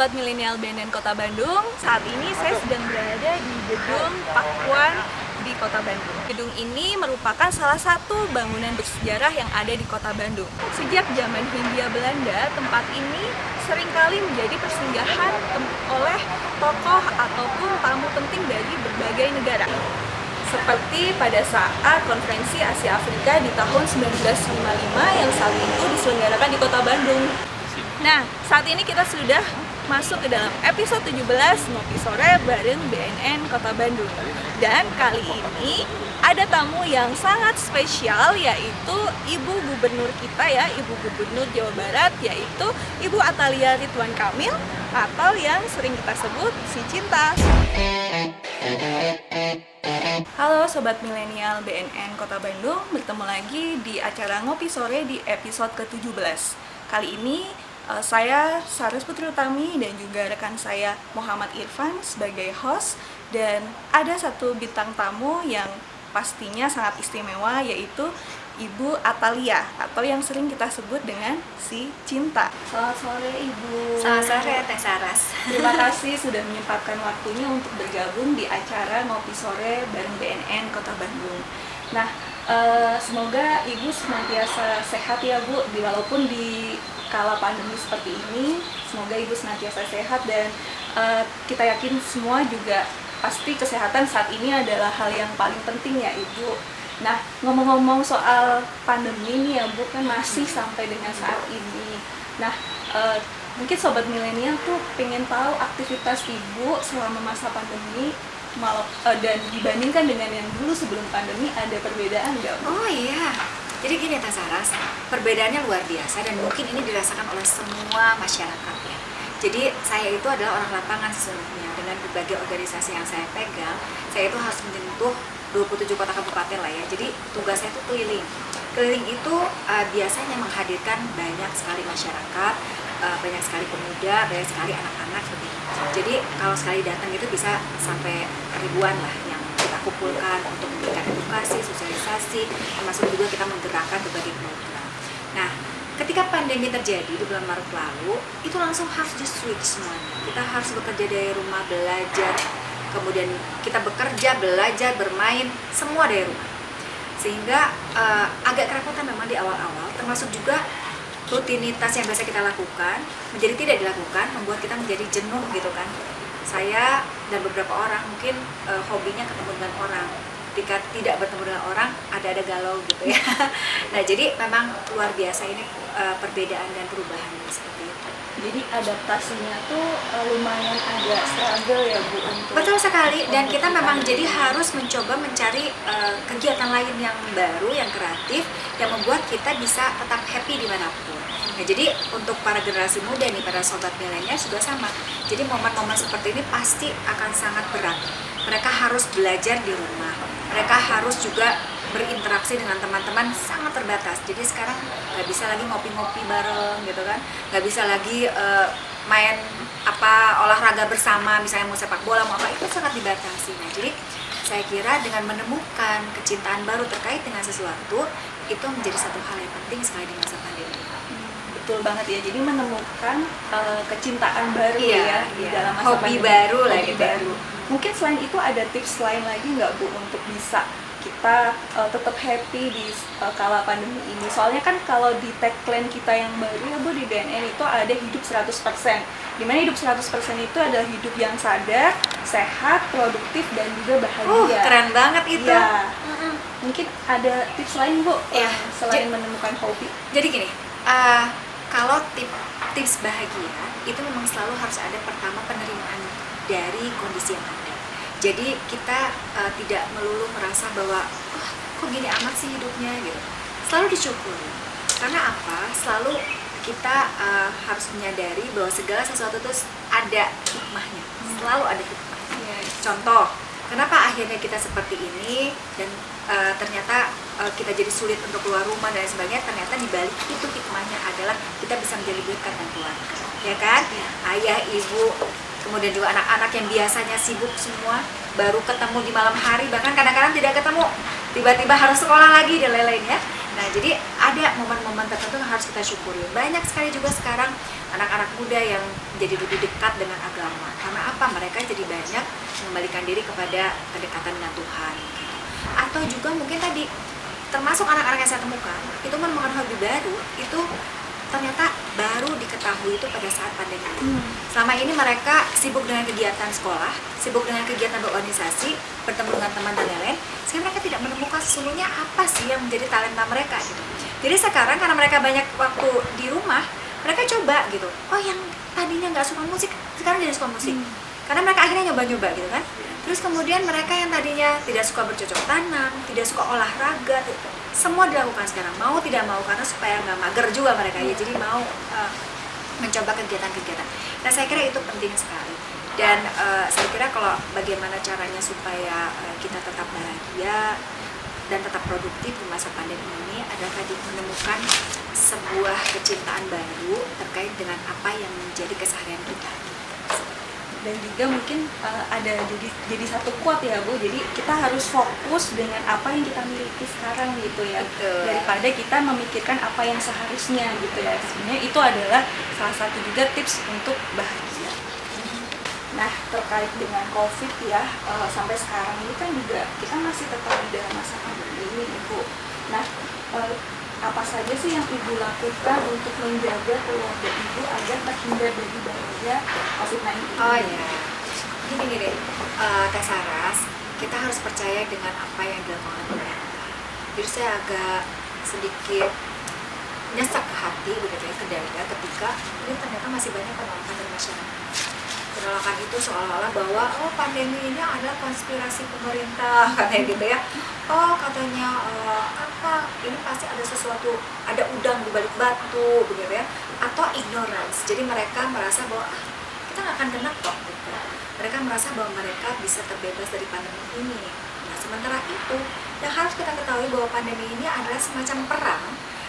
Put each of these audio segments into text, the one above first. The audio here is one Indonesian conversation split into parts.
Sobat Milenial BNN Kota Bandung, saat ini saya sedang berada di Gedung Pakuan di Kota Bandung. Gedung ini merupakan salah satu bangunan bersejarah yang ada di Kota Bandung. Sejak zaman Hindia Belanda, tempat ini seringkali menjadi persinggahan oleh tokoh ataupun tamu penting dari berbagai negara. Seperti pada saat konferensi Asia Afrika di tahun 1955 yang saat itu diselenggarakan di Kota Bandung. Nah, saat ini kita sudah masuk ke dalam episode 17 Ngopi Sore bareng BNN Kota Bandung. Dan kali ini ada tamu yang sangat spesial, yaitu Ibu Gubernur kita ya, Ibu Gubernur Jawa Barat, yaitu Ibu Atalia Ridwan Kamil atau yang sering kita sebut si Cinta. Halo Sobat Milenial BNN Kota Bandung, bertemu lagi di acara Ngopi Sore di episode ke-17. Kali ini saya Saras Putri Utami dan juga rekan saya Muhammad Irfan sebagai host, dan ada satu bintang tamu yang pastinya sangat istimewa, yaitu Ibu Atalia atau yang sering kita sebut dengan si Cinta. Selamat sore Ibu. Selamat sore Teh Saras. Terima kasih sudah menyempatkan waktunya untuk bergabung di acara Ngopi Sore bareng BNN Kota Bandung. Nah, semoga Ibu senantiasa sehat ya Bu, walaupun di kala pandemi seperti ini. Semoga Ibu senantiasa sehat dan kita yakin semua juga pasti kesehatan saat ini adalah hal yang paling penting ya Ibu. Nah, ngomong-ngomong soal pandemi ini ya Bu, kan masih sampai dengan saat ini. Nah, mungkin Sobat Milenial tuh pengen tahu aktivitas Ibu selama masa pandemi dan dibandingkan dengan yang dulu sebelum pandemi, ada perbedaan nggak Bu? Oh iya, jadi gini Teh Saras, perbedaannya luar biasa dan mungkin ini dirasakan oleh semua masyarakat ya. Jadi saya itu adalah orang lapangan sesungguhnya. Dengan berbagai organisasi yang saya pegang, saya itu harus menyentuh 27 kota kabupaten lah ya. Jadi tugas saya itu keliling. Keliling itu biasanya menghadirkan banyak sekali masyarakat, banyak sekali pemuda, banyak sekali anak-anak begitu. Jadi kalau sekali datang itu bisa sampai ribuan lah yang kita kumpulkan untuk memberikan edukasi, sosialisasi, termasuk juga kita menggerakkan berbagai program. Nah, ketika pandemi terjadi di bulan Maret lalu, itu langsung harus di-switch semuanya. Kita harus bekerja dari rumah, belajar, kemudian kita bekerja, belajar, bermain, semua dari rumah. Sehingga agak kerepotan memang di awal-awal, termasuk juga rutinitas yang biasa kita lakukan menjadi tidak dilakukan, membuat kita menjadi jenuh gitu kan. Saya dan beberapa orang mungkin hobinya ketemu dengan orang. Ketika tidak bertemu dengan orang, ada galau gitu ya. Nah, jadi memang luar biasa ini perbedaan dan perubahan seperti itu. Jadi adaptasinya tuh lumayan agak struggle ya Bu untuk... Betul sekali, dan kita memang jadi harus mencoba mencari kegiatan lain yang baru, yang kreatif, yang membuat kita bisa tetap happy dimanapun. Nah, jadi untuk para generasi muda nih, para sobat milenial juga sama. Jadi momen-momen seperti ini pasti akan sangat berat. Mereka harus belajar di rumah. Mereka harus juga berinteraksi dengan teman-teman sangat terbatas. Jadi sekarang nggak bisa lagi ngopi-ngopi bareng gitu kan, nggak bisa lagi main olahraga bersama, misalnya mau sepak bola mau apa, itu sangat dibatasi. Nah, jadi saya kira dengan menemukan kecintaan baru terkait dengan sesuatu itu menjadi satu hal yang penting sekali di masa pandemi. Betul banget ya, jadi menemukan kecintaan baru ya di dalam masa hobi pandemi. baru lah Hobi gitu. baru. Mungkin selain itu ada tips lain lagi nggak Bu untuk bisa kita tetap happy di kala pandemi ini? Soalnya kan kalau di tagline kita yang baru ya Bu di BNN itu ada hidup 100%. Dimana hidup 100% itu adalah hidup yang sadar, sehat, produktif, dan juga bahagia. Keren banget itu. Ya. Mungkin ada tips lain Bu Ya, selain menemukan hobi? Jadi gini, kalau tips bahagia itu memang selalu harus ada pertama penerimaan dari kondisi yang ada. Jadi kita tidak melulu merasa bahwa kok gini amat sih hidupnya gitu. Selalu disyukuri. Karena apa? Selalu kita harus menyadari bahwa segala sesuatu itu ada hikmahnya. Selalu ada hikmahnya. Contoh, kenapa akhirnya kita seperti ini dan ternyata kita jadi sulit untuk keluar rumah dan sebagainya, ternyata di balik itu hikmahnya adalah kita bisa menjadi berkat dan keluarga, ya kan? Ayah, ibu, kemudian juga anak-anak yang biasanya sibuk semua, baru ketemu di malam hari, bahkan kadang-kadang tidak ketemu, tiba-tiba harus sekolah lagi dan lain-lain ya. Nah, jadi ada momen-momen tertentu yang harus kita syukuri. Banyak sekali juga sekarang anak-anak muda yang jadi lebih dekat dengan agama. Karena apa? Mereka jadi banyak mengembalikan diri kepada kedekatan dengan Tuhan. Atau juga mungkin tadi, termasuk anak-anak yang saya temukan, itu menemukan hobi baru, itu ternyata baru diketahui itu pada saat pandemi. Selama ini mereka sibuk dengan kegiatan sekolah, sibuk dengan kegiatan berorganisasi, bertemu dengan teman dan lain-lain. Sekarang mereka tidak menemukan sesungguhnya apa sih yang menjadi talenta mereka gitu. Jadi sekarang karena mereka banyak waktu di rumah, mereka coba gitu. Oh, yang tadinya nggak suka musik sekarang jadi suka musik. Karena mereka akhirnya nyoba-nyoba gitu kan. Terus kemudian mereka yang tadinya tidak suka bercocok tanam, tidak suka olahraga, semua dilakukan sekarang, mau tidak mau, karena supaya nggak mager juga mereka ya, jadi mau mencoba kegiatan-kegiatan. Nah, saya kira itu penting sekali. Dan saya kira kalau bagaimana caranya supaya kita tetap bahagia dan tetap produktif di masa pandemi ini adalah tadi menemukan sebuah kecintaan baru terkait dengan apa yang menjadi keseharian kita. Dan juga mungkin ada jadi satu quote ya Bu, jadi kita harus fokus dengan apa yang kita miliki sekarang gitu ya. Betul. Daripada kita memikirkan apa yang seharusnya gitu ya. Sebenarnya itu adalah salah satu juga tips untuk bahagia. Nah, terkait dengan COVID ya, sampai sekarang ini kan juga kita masih tetap di dalam masa pandemi ini Ibu. Nah, apa saja sih yang Ibu lakukan untuk menjaga keluarga Ibu agar terhindar dari bahaya COVID-19? Oh ya, gini deh, Kak Saras, kita harus percaya dengan apa yang dilakukan pemerintah. Jadi saya agak sedikit nyesek ke hati begitu ya, ke dada ketika ini ternyata masih banyak penolakan dari masyarakat. Penolakan itu seolah-olah bahwa pandemi ini adalah konspirasi pemerintah katanya gitu ya. Katanya apa ini pasti ada sesuatu, ada udang di balik batu begitu ya, atau ignorance. Jadi mereka merasa bahwa kita nggak akan kena kok gitu. Mereka merasa bahwa mereka bisa terbebas dari pandemi ini. Nah, sementara itu yang harus kita ketahui bahwa pandemi ini adalah semacam perang,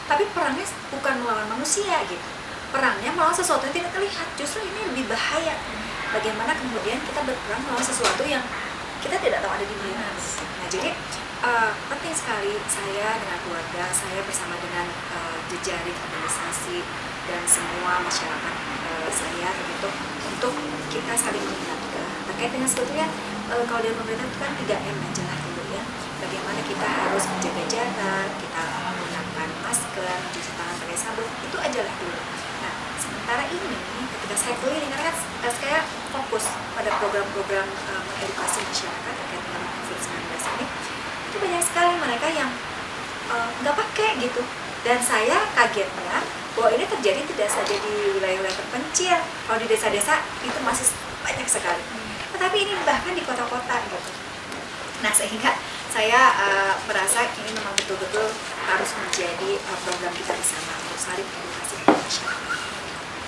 tapi perangnya bukan melawan manusia gitu. Perangnya melawan sesuatu yang tidak terlihat. Justru ini lebih bahaya. Bagaimana kemudian kita berperang melawan sesuatu yang kita tidak tahu ada di mana. Nah, jadi penting sekali saya dengan keluarga, saya bersama dengan jejaring organisasi dan semua masyarakat saya begitu, untuk kita saling mengingatkan terkait dengan sebetulnya kalau dari pemerintah itu kan 3M aja lah dulu ya. Bagaimana kita harus menjaga jarak, kita menggunakan masker, mencuci tangan pakai sabun, itu aja lah dulu. Nah, sementara ini ketika saya keliling, karena kan saya fokus pada program-program mengedukasi masyarakat terkait dengan COVID-19 ini, itu banyak sekali mereka yang nggak pakai gitu. Dan saya kagetnya bahwa ini terjadi tidak saja di wilayah-wilayah terpencil, kalau di desa-desa itu masih banyak sekali. Tetapi ini bahkan di kota-kota gitu. Nah, sehingga saya merasa ini memang betul-betul harus menjadi program kita bersama untuk saling edukasi masyarakat.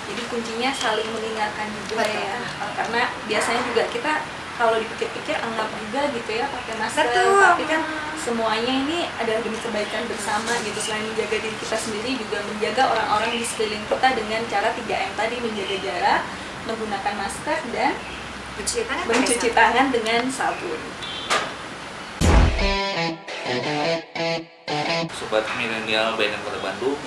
Jadi kuncinya saling mengingatkan juga ya, karena biasanya juga kita kalau dipikir-pikir anggap juga gitu ya pakai masker, tapi kan semuanya ini adalah demi kebaikan bersama gitu. Selain menjaga diri kita sendiri, juga menjaga orang-orang di sekeliling kita dengan cara 3M tadi, menjaga jarak, menggunakan masker, dan mencuci tangan dengan sabun. Sobat Milenial BNN Kota Bandung,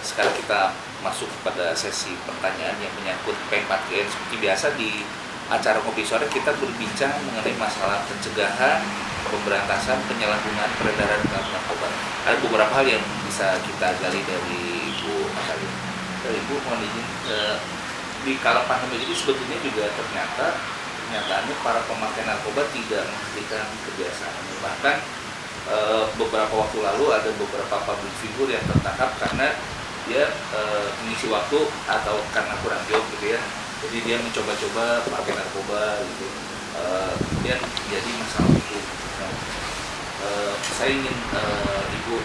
sekarang kita masuk pada sesi pertanyaan yang menyangkut P4GN. Seperti biasa di acara Kopi Sore kita berbincang mengenai masalah pencegahan, pemberantasan, penyalahgunaan, peredaran narkoba. Ada beberapa hal yang bisa kita gali dari Ibu Asalin. Dari Ibu, mohon izin, di kala pandemi ini sebetulnya juga kenyataannya para pemakai narkoba tidak menghentikan kebiasaan. Bahkan beberapa waktu lalu ada beberapa public figure yang tertangkap karena dia mengisi waktu atau karena kurang job gitu ya, jadi dia mencoba-coba pakai narkoba gitu, kemudian jadi masalah hukum. Saya ingin Ibu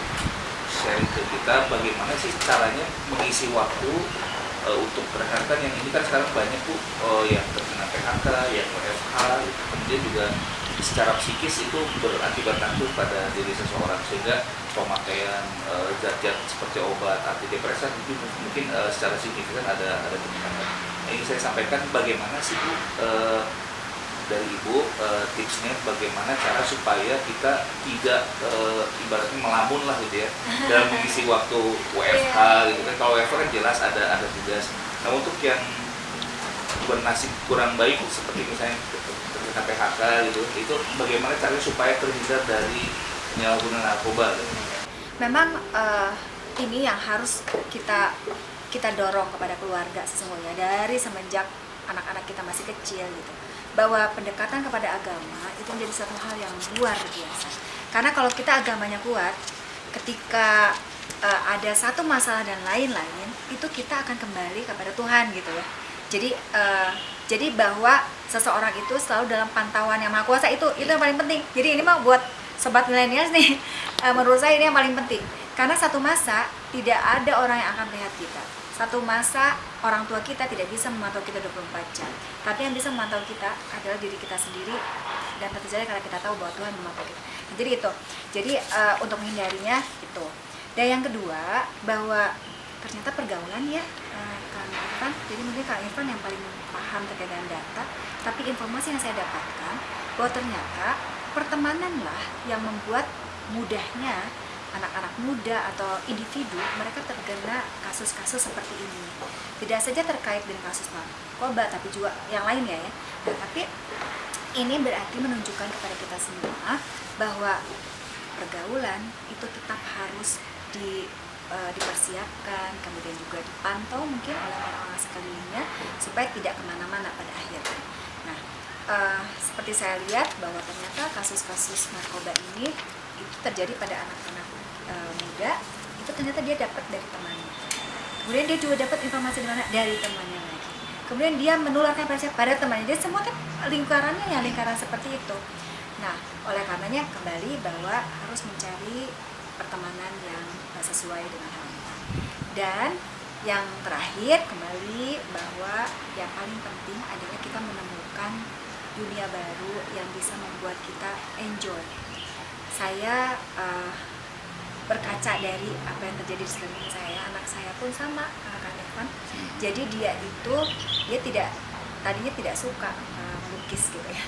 sharing ke kita bagaimana sih caranya mengisi waktu untuk rekan-rekan yang ini kan sekarang banyak Bu yang terkena PHK, yang WFH gitu. Kemudian juga secara psikis itu berakibat langsung pada diri seseorang, sehingga pemakaian zat-zat seperti obat antidepresan itu mungkin secara signifikan ada peningkatan. Nah, ini saya sampaikan bagaimana sih Bu dari Ibu tipsnya bagaimana cara supaya kita tidak ibaratnya melamun lah gitu ya dalam mengisi waktu WFH gitu kan. Kalau WFH kan jelas ada tugas. Nah untuk yang bernasib kurang baik seperti misalnya terkena PHK gitu, itu bagaimana caranya supaya terhindar dari penyalahgunaan narkoba gitu. Memang ini yang harus kita dorong kepada keluarga sesungguhnya dari semenjak anak-anak kita masih kecil gitu, bahwa pendekatan kepada agama itu menjadi satu hal yang luar biasa. Karena kalau kita agamanya kuat, ketika ada satu masalah dan lain-lain, itu kita akan kembali kepada Tuhan gitu ya. Jadi bahwa seseorang itu selalu dalam pantauan yang maha kuasa, itu yang paling penting. Jadi ini mah buat sobat milenials nih, menurut saya ini yang paling penting. Karena satu masa tidak ada orang yang akan melihat kita. Satu masa orang tua kita tidak bisa memantau kita 24 jam. Tapi yang bisa memantau kita adalah diri kita sendiri, dan tentu saja karena kita tahu bahwa Tuhan memantau kita. Jadi itu. Jadi untuk menghindarinya itu. Dan yang kedua, bahwa ternyata pergaulan ya, Kang Irfan. Jadi mungkin Kang Irfan yang paling paham terkait dengan data. Tapi informasi yang saya dapatkan bahwa ternyata pertemananlah yang membuat mudahnya anak-anak muda atau individu mereka terkena kasus-kasus seperti ini. Tidak saja terkait dengan kasus narkoba, tapi juga yang lainnya ya. Nah, tapi ini berarti menunjukkan kepada kita semua bahwa pergaulan itu tetap harus dipersiapkan, kemudian juga dipantau mungkin oleh orang-orang sekelilingnya supaya tidak kemana-mana pada akhirnya. Nah, seperti saya lihat bahwa ternyata kasus-kasus narkoba ini itu terjadi pada anak-anak muda, itu ternyata dia dapat dari temannya. Kemudian dia juga dapat informasi dari temannya lagi. Kemudian dia menularkan pada temannya. Jadi semua kan lingkarannya ya lingkaran seperti itu. Nah, oleh karenanya kembali bahwa harus mencari pertemanan yang sesuai dengan hal itu. Dan yang terakhir kembali bahwa yang paling penting adalah kita menemukan dunia baru yang bisa membuat kita enjoy. Saya berkaca dari apa yang terjadi di sekeliling saya, anak saya pun sama, Kang Irfan. Jadi dia tadinya tidak suka melukis gitu ya.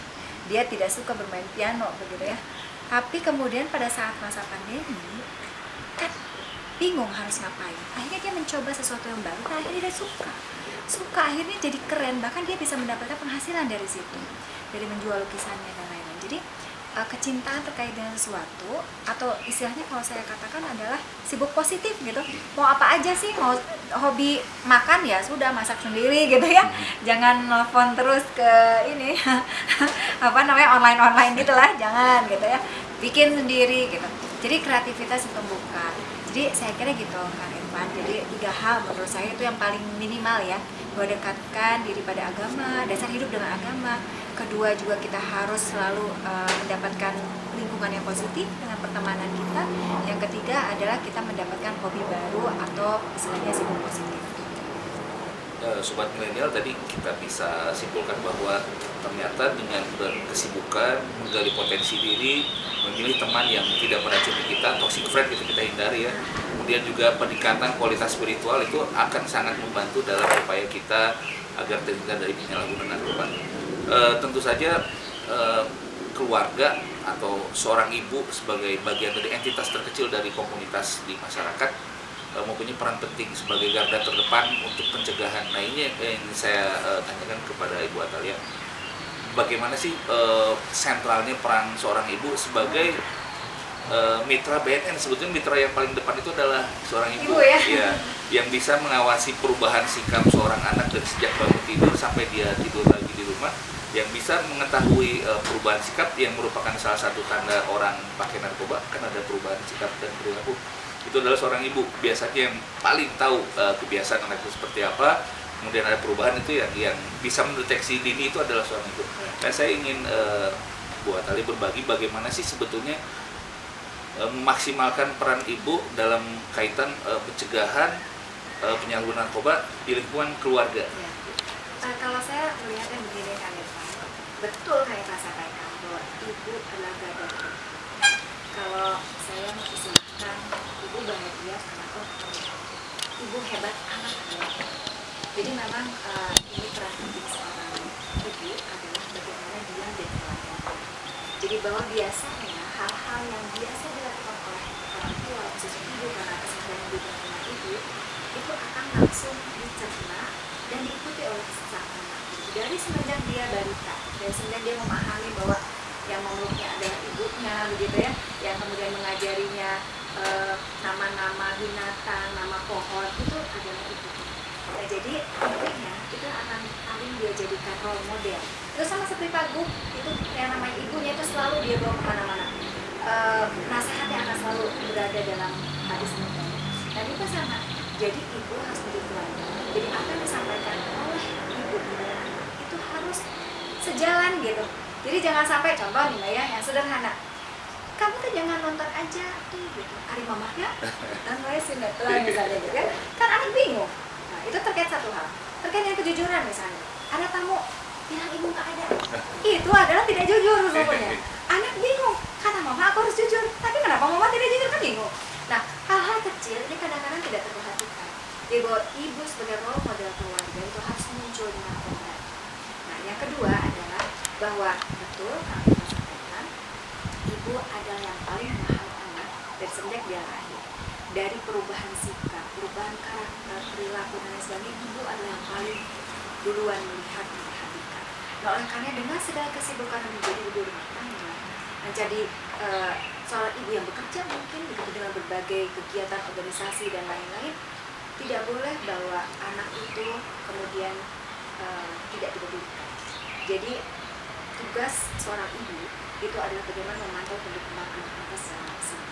Dia tidak suka bermain piano begitu ya. Tapi kemudian pada saat masa pandemi kan bingung harus ngapain. Akhirnya dia mencoba sesuatu yang baru, dan akhirnya dia suka, akhirnya jadi keren, bahkan dia bisa mendapatkan penghasilan dari situ, dari menjual lukisannya dan lain-lain. Jadi kecintaan terkait dengan sesuatu, atau istilahnya kalau saya katakan adalah sibuk positif gitu. Mau apa aja sih, mau hobi makan ya sudah masak sendiri gitu ya. Jangan nelfon terus ke ini online gitulah, jangan gitu ya. Bikin sendiri gitu. Jadi kreativitas ditumbuhkan. Jadi saya kira gitu Kang Irfan. Jadi 3 hal menurut saya itu yang paling minimal ya. Bahwa dekatkan diri pada agama, dasar hidup dengan agama. Kedua juga kita harus selalu mendapatkan lingkungan yang positif dengan pertemanan kita. Yang ketiga adalah kita mendapatkan hobi baru atau istilahnya sibuk positif. Sobat milenial, tadi kita bisa simpulkan bahwa ternyata dengan kesibukan, menggali potensi diri, memilih teman yang tidak meracuni kita, toxic friend itu kita hindari ya. Kemudian juga peningkatan kualitas spiritual itu akan sangat membantu dalam upaya kita agar terhindar dari penyalahgunaan narkoba. Tentu saja keluarga atau seorang ibu sebagai bagian dari entitas terkecil dari komunitas di masyarakat mempunyai peran penting sebagai garda terdepan untuk pencegahan. Nah ini yang saya tanyakan kepada Ibu Atalia, bagaimana sih sentralnya peran seorang ibu sebagai mitra BNN? Sebetulnya mitra yang paling depan itu adalah seorang ibu ya, yang bisa mengawasi perubahan sikap seorang anak dari sejak bangun tidur sampai dia tidur lagi di rumah, yang bisa mengetahui perubahan sikap yang merupakan salah satu tanda orang pakai narkoba, kan ada perubahan sikap dan perilaku. Itu adalah seorang ibu biasanya yang paling tahu kebiasaan anak itu seperti apa. Kemudian ada perubahan itu yang bisa mendeteksi dini itu adalah seorang ibu. Dan saya ingin Bu Atalia berbagi bagaimana sih sebetulnya memaksimalkan peran ibu dalam kaitan pencegahan penyalahgunaan narkoba di lingkungan keluarga. Ya. Kalau saya melihatnya begini Kang Irfan, betul kayak Pak sampaikan bahwa ibu adalah garda terdepan. Kalau saya mengistilahkan ibu bahagia karena ibu hebat, anak adalah hebat. Jadi memang ini peran penting seorang ibu adalah bagaimana dia bahwa biasanya hal-hal yang biasa dilakukan oleh orang tua, khususnya ibu karena keseharian ibu dan anak ibu, itu akan langsung dicerna dan diikuti oleh sang anak. Dari semenjak dia balita, dari semenjak dia memahami bahwa yang memeluknya adalah ibunya, begitu ya, yang kemudian mengajarinya nama-nama binatang, nama pohon, itu adalah ibunya. Nah, jadi ibunya itu akan paling dia jadikan role model. Itu sama seperti Pak Gu, itu yang namanya ibunya itu selalu dia bawa kemana-mana. Nasihatnya akan selalu berada dalam hadis Nabi. Dan itu sama. Jadi ibu harus menjadi teladan. Jadi apa yang disampaikan oleh ibu kepada anak itu harus sejalan gitu. Jadi jangan sampai contoh nih Mbak ya, yang sederhana. Kamu tuh jangan nonton aja tuh gitu. Hari mamahnya dan saya sinetron misalnya gitu kan. Kan anak bingung. Nah, itu terkait satu hal. Terkait dengan kejujuran misalnya. Ada tamu bilang ibu nggak ada. Itu adalah tidak jujur sesungguhnya. Anak bingung. Kata mama aku harus jujur. Tapi kenapa mama tidak jujur, kan bingung. Nah, hal-hal kecil ini kadang-kadang tidak terperhatikan. Jadi bahwa ibu sebagai role model keluarga itu harus muncul di mana-mana. Nah, yang kedua adalah bahwa betul kami sampaikan, ibu adalah yang paling memahami anak dari semenjak dia lahir. Dari perubahan sikap, perubahan karakter, perilaku dan lain sebagainya, ibu adalah yang paling duluan melihat dan memperhatikan. Nah, oleh karena dengan segala kesibukan menjadi ibu rumah tangga, menjadi seorang ibu yang bekerja mungkin begitu dengan berbagai kegiatan organisasi dan lain-lain, tidak boleh bahwa anak itu kemudian tidak dipedulikan. Jadi tugas seorang ibu itu adalah bagaimana memantau perkembangan anak-anak secara maksimal.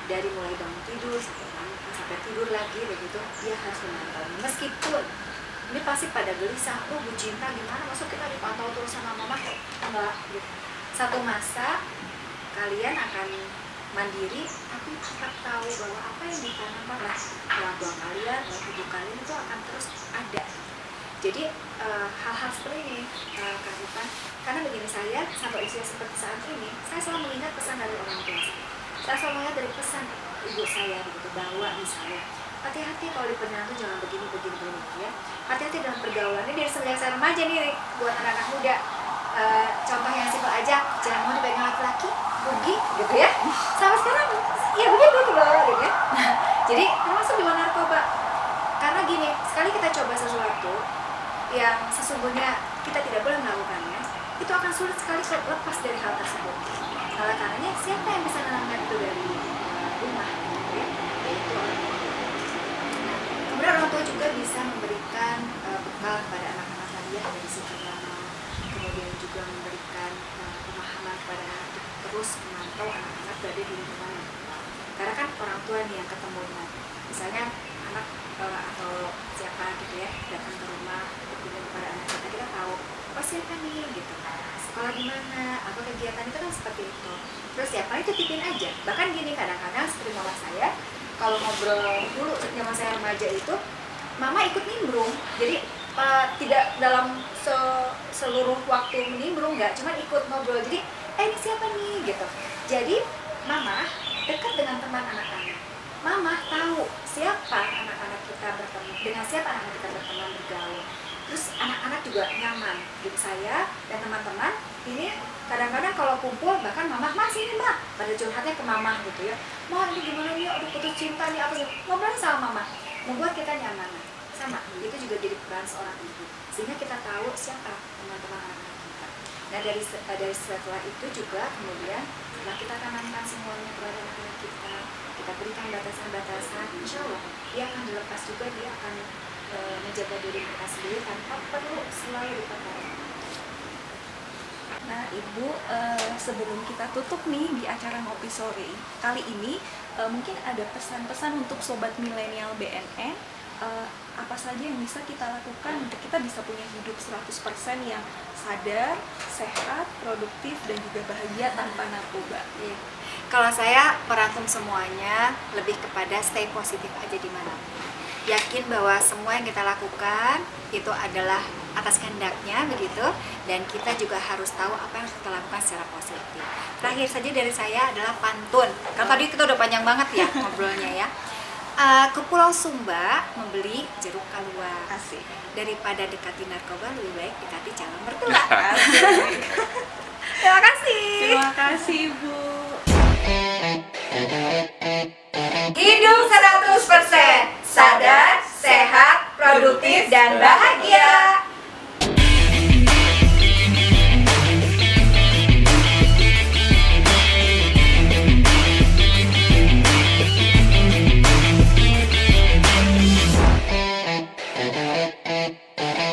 Dari mulai bangun tidur sampai tidur lagi begitu, dia harus memantau. Meskipun ini pasti pada gelisah, Bu Cinta gimana, masuk kita dipantau terus sama mama? Enggak gitu. Satu masa kalian akan mandiri, tapi tetap tahu bahwa apa yang ditanamkan oleh orang tua kalian, oleh ibu kalian itu akan terus ada. Jadi hal-hal seperti ini Kak Irfan, karena begini, saya sampai usia seperti saat ini, saya selalu mengingat pesan dari orang tua saya. Saya selalu mengingat dari pesan ibu saya begitu, bahwa misalnya hati-hati kalau di pernikahan itu jangan begini ya. Hati-hati dalam pergaulan. Ini dari semenjak saya remaja nih buat anak-anak muda. Contoh yang simpel aja, jangan mau dipegang laki-laki, rugi gitu ya. Sampai sekarang ya begitu tuh loh gitu ya. Jadi termasuk di narkoba. Karena gini, sekali kita coba sesuatu yang sesungguhnya kita tidak boleh melakukannya, itu akan sulit sekali lepas dari hal tersebut. Oleh karenanya, siapa yang bisa menanamkan itu dari rumah gitu ya? Yaitu orang tua. Kemudian orang tua juga bisa memberikan bekal kepada anak-anak tadi ya, dari segi nama, kemudian juga memberikan pemahaman kepada anak untuk terus memantau anak-anak berada di lingkungan yang tepat. Karena kan orang tua nih yang ketemu dengan, misalnya anak atau siapa gitu ya datang ke rumah berkunjung kepada anak kita tahu oh siapa nih gitu, sekolah di mana, apa kegiatan, itu kan seperti itu. Terus siapa itu titipin aja. Bahkan gini, kadang-kadang seperti mama saya kalau ngobrol dulu zaman saya remaja itu, mama ikut nimbrung. Jadi tidak dalam seluruh waktu menimbrung, nggak, cuma ikut ngobrol. Jadi ini siapa nih gitu. Jadi mama dekat dengan teman anak-anak. Mama tahu siapa anak-anak kita berteman, dengan siapa anak-anak kita berteman, bergaul. Terus anak-anak juga nyaman. Jadi saya dan teman-teman ini kadang-kadang kalau kumpul, bahkan mama, masih nih mbak, pada curhatnya ke mama gitu ya. Ma ini gimana nih, aduh putus cinta nih, apa sih, ngobrol sama mama, membuat kita nyaman. Sama, itu juga jadi peran seorang ibu, sehingga kita tahu siapa teman-teman anak-anak kita. Nah dari setelah itu juga kemudian setelah kita tanamkan semuanya kepada anak-anak kita berikan batasan-batasan, insya Allah dia akan dilepas juga, dia akan menjaga diri kita sendiri tanpa perlu selalu diperhatikan. Nah Ibu, sebelum kita tutup nih di acara Ngopi Sore kali ini, mungkin ada pesan-pesan untuk Sobat Milenial BNN, apa saja yang bisa kita lakukan untuk kita bisa punya hidup 100% yang sadar, sehat, produktif, dan juga bahagia tanpa narkoba. Iya. Kalau saya merangkum semuanya lebih kepada stay positif aja di mana. Yakin bahwa semua yang kita lakukan itu adalah atas kehendaknya begitu, dan kita juga harus tahu apa yang harus kita lakukan secara positif. Terakhir saja dari saya adalah pantun. Karena tadi kita udah panjang banget ya ngobrolnya ya. Ke Pulau Sumba membeli jeruk kalua. Asik. Daripada dekati narkoba, lebih baik dekati calon mertua. Terima kasih. Terima kasih, Bu. Hidup 100%, sadar, sehat, produktif, dan bahagia.